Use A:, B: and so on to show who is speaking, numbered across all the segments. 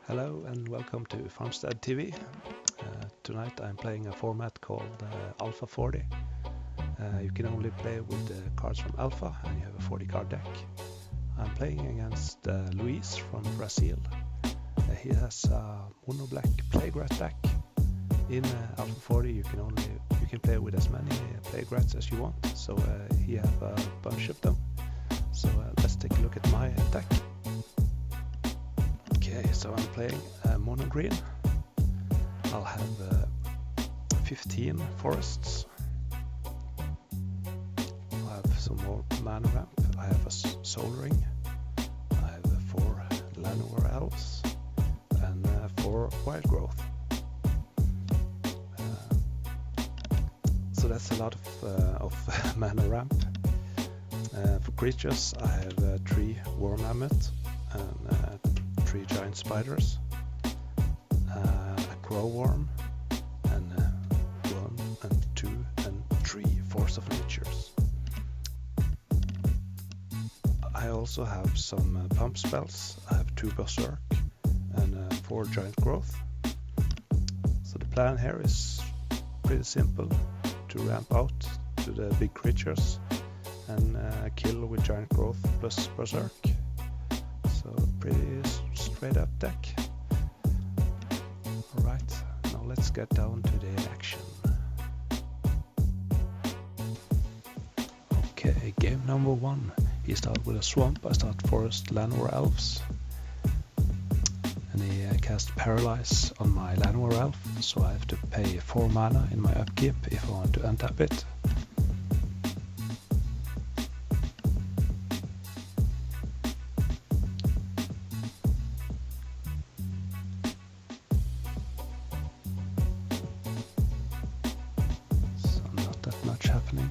A: Hello and welcome to Farmstead TV. Tonight I'm playing a format called Alpha 40. You can only play with the cards from Alpha and you have a 40 card deck. I'm playing against Luis from Brazil. He has a mono black plague rat deck. In Alpha 40 you can play with as many plague rats as you want, so he have a bunch of them. So let's take a look at my deck. Okay, so I'm playing mono green. I'll have 15 forests. I have some more mana ramp. I have a soul ring. I have 4 Llanowar elves and 4 wild growth. So that's a lot of mana ramp. For creatures, I have 3 war mammoth and 3 giant spiders, a crow worm, and 1 and 2 and 3 force of natures. I also have some pump spells. I have 2 berserk and 4 giant growth. So the plan here is pretty simple: to ramp out to the big creatures and kill with giant growth plus berserk. So pretty straight up deck. Alright, now let's get down to the action. Okay, game number 1. He started with a swamp. I start forest Llanowar elves. And he cast paralyze on my Llanowar elf, so I have to pay 4 mana in my upkeep if I want to untap it. Happening.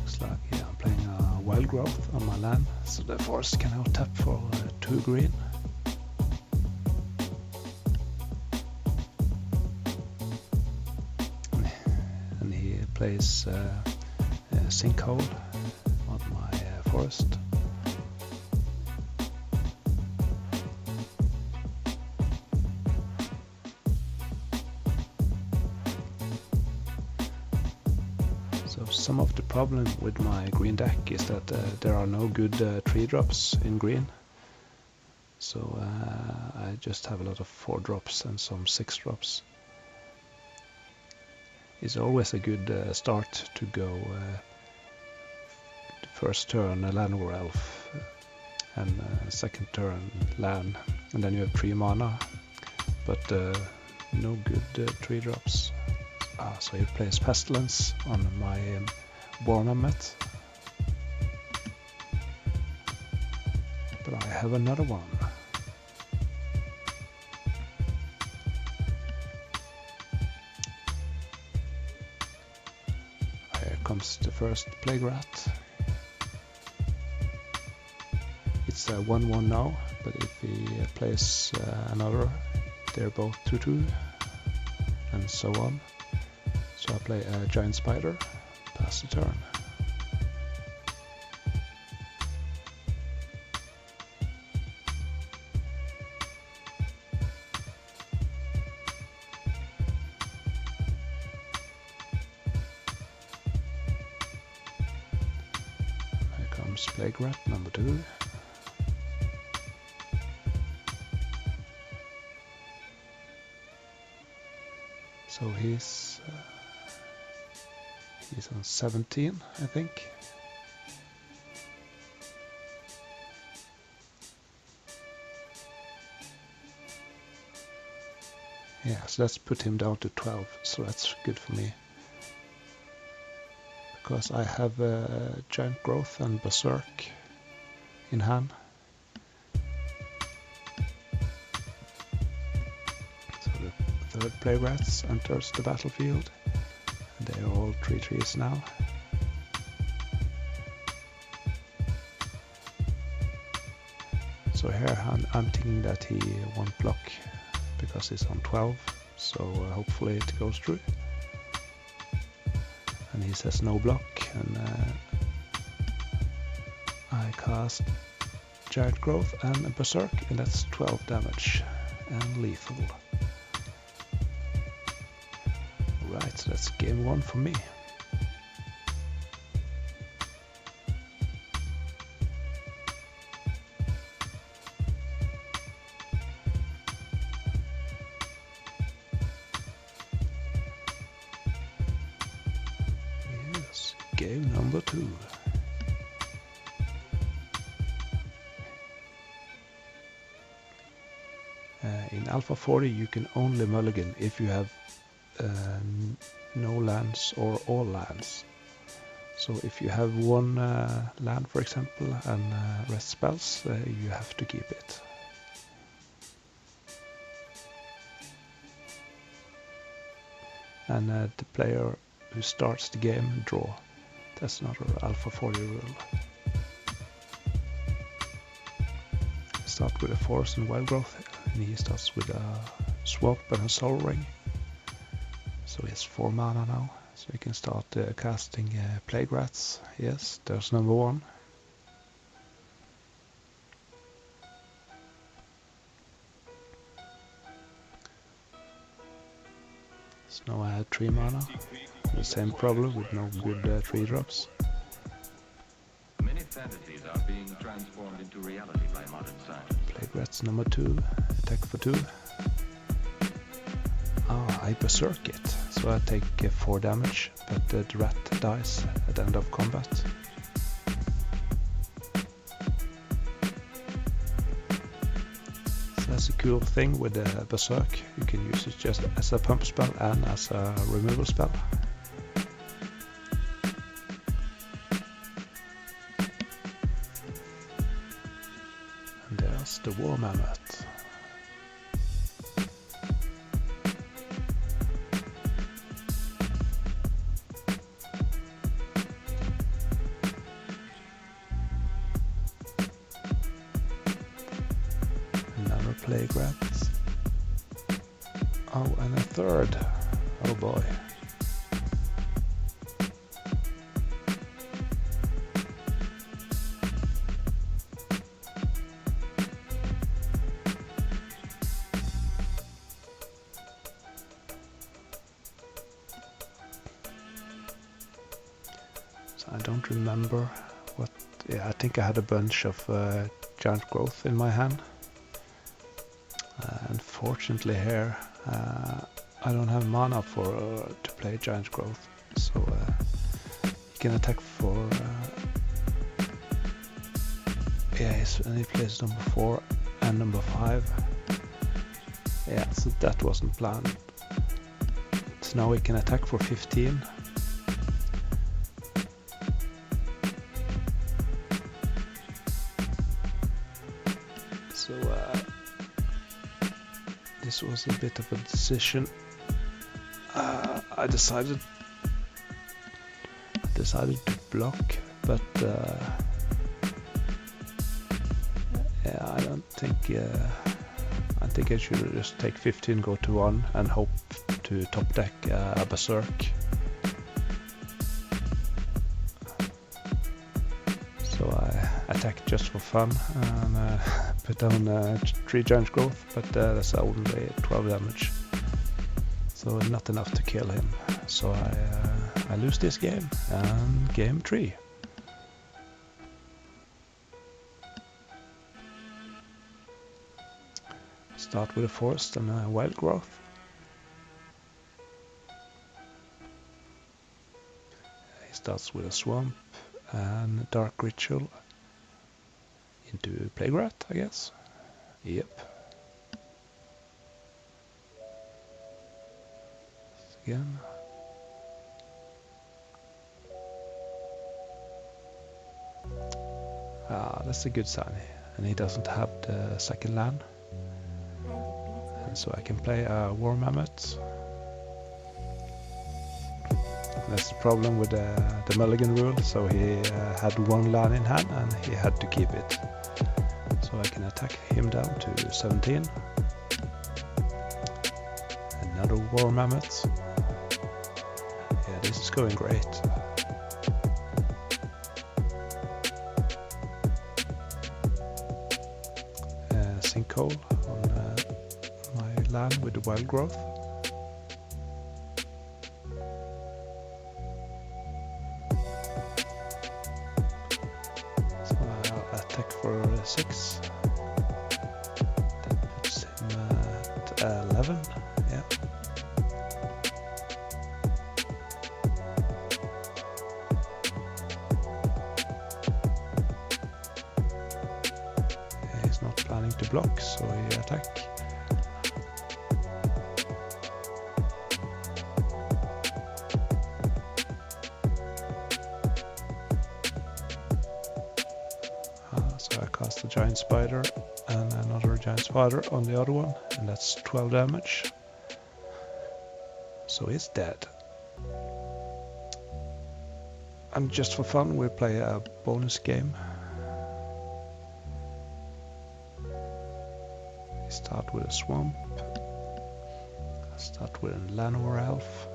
A: Looks like I'm playing a wild growth on my land, so the forest can now tap for 2 green. And he plays sinkhole on my forest. So some of the problem with my green deck is that there are no good 3 drops in green. So I just have a lot of 4 drops and some 6 drops. It's always a good start to go first turn a Llanowar elf and second turn Lan, and then you have 3 mana, but no good 3 drops. So he plays Pestilence on my war mammoth, but I have another one. Here comes the first plague rat. It's a 1/1 now, but if he plays another, they're both 2/2 and so on. So I play a giant spider, pass the turn. Here comes plague rat number 2. So he's on 17, I think. Yeah, so let's put him down to 12, so that's good for me. Because I have giant growth and berserk in hand. So the third plague rats enters the battlefield. They are all 3/3s now. So here I'm thinking that he won't block because he's on 12, so hopefully it goes through. And he says no block, and I cast Giant Growth and a Berserk, and that's 12 damage and lethal. Right, so that's game 1 for me. Yes, game number 2. In Alpha 40 you can only mulligan if you have no lands or all lands. So if you have one land, for example, and rest spells, you have to keep it. And the player who starts the game draw. That's another Alpha 40 rule. Start with a Forest and Wild Growth, and he starts with a Swamp and a Soul Ring. So he has 4 mana now, so he can start casting Plague Rats. Yes, there's number 1. So now I had 3 mana. The same problem with no good 3-drops.
B: Many fantasies are being transformed into reality by modern science.
A: Plague Rats number 2, attack for 2. I Berserk it, so I take 4 damage, but the rat dies at the end of combat. So that's a cool thing with the Berserk. You can use it just as a pump spell and as a removal spell. And there's the War Mammoth. Plague Rats. Oh, and a third. Oh boy. So I don't remember what. Yeah, I think I had a bunch of Giant Growth in my hand. Unfortunately here I don't have mana for to play Giant Growth, so he can attack for and he plays number 4 and number 5. Yeah, so that wasn't planned. So now he can attack for 15. So this was a bit of a decision. I decided to block, but yeah, I don't think. I think I should just take 15, go to 1, and hope to top deck a Berserk. So I attacked just for fun and put down 3 Giant Growth, but that's only 12 damage. So not enough to kill him. So I lose this game, and game 3. Start with a Forest and a Wild Growth. He starts with a Swamp and a Dark Ritual into Plague Rat, I guess. Yep. Again. That's a good sign. And he doesn't have the second land. And so I can play a War Mammoth. That's the problem with the mulligan rule. So he had 1 land in hand and he had to keep it. So I can attack him down to 17. Another War Mammoth. Yeah, this is going great. sinkhole on my land with the wild growth. So I'll attack for 6. That puts him at 11. Yeah. He's not planning to block, so he attack. So I cast a giant spider and another giant spider on the other one, and that's 12 damage. So he's dead. And just for fun, we'll play a bonus game. We start with a swamp. I start with a Llanowar elf.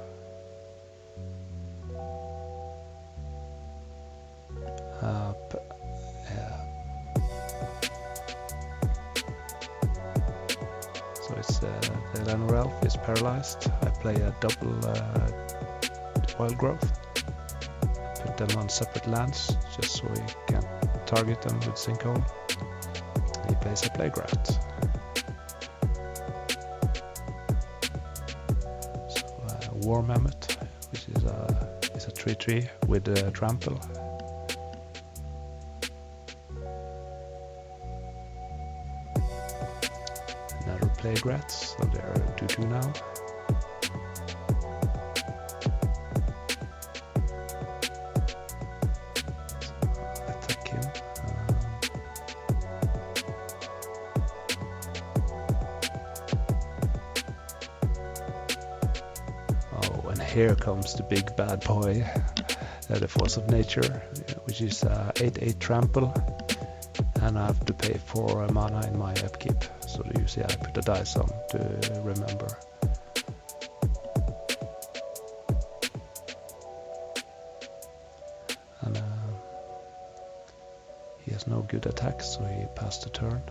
A: So it's the Llanowar elf is paralyzed. I play a double wild growth. Put them on separate lands just so he can target them with sinkhole. He plays a plague rat. So war mammoth, which is a 3/3 with trample. Another plague rats, so they're 2/2 now. Attack him. Oh, and here comes the big bad boy, the Force of Nature, which is 8/8 trample, and I have to pay 4 mana in my upkeep. So you see, I put a dice on to remember. And he has no good attacks, so he passed the turn.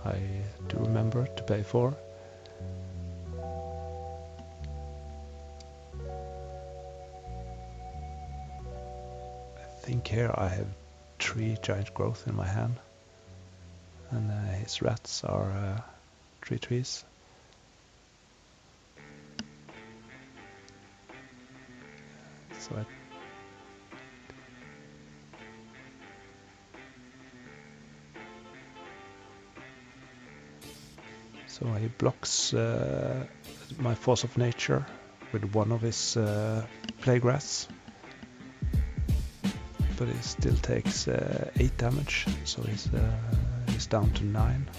A: I do remember to pay 4. I think here I have 3 giant growth in my hand, and his rats are 3/3s. So he blocks my Force of Nature with one of his plague rats, but he still takes 8 damage, so he's down to 9.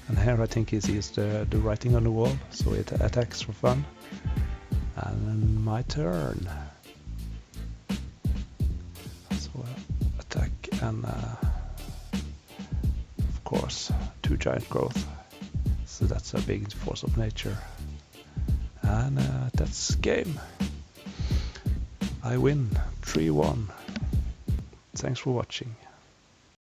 A: And here I think he sees the writing on the wall, so it attacks for fun. And then my turn. So attack and of course 2 giant growth. So that's a big Force of Nature. And that's game. I win 3-1. Thanks for watching.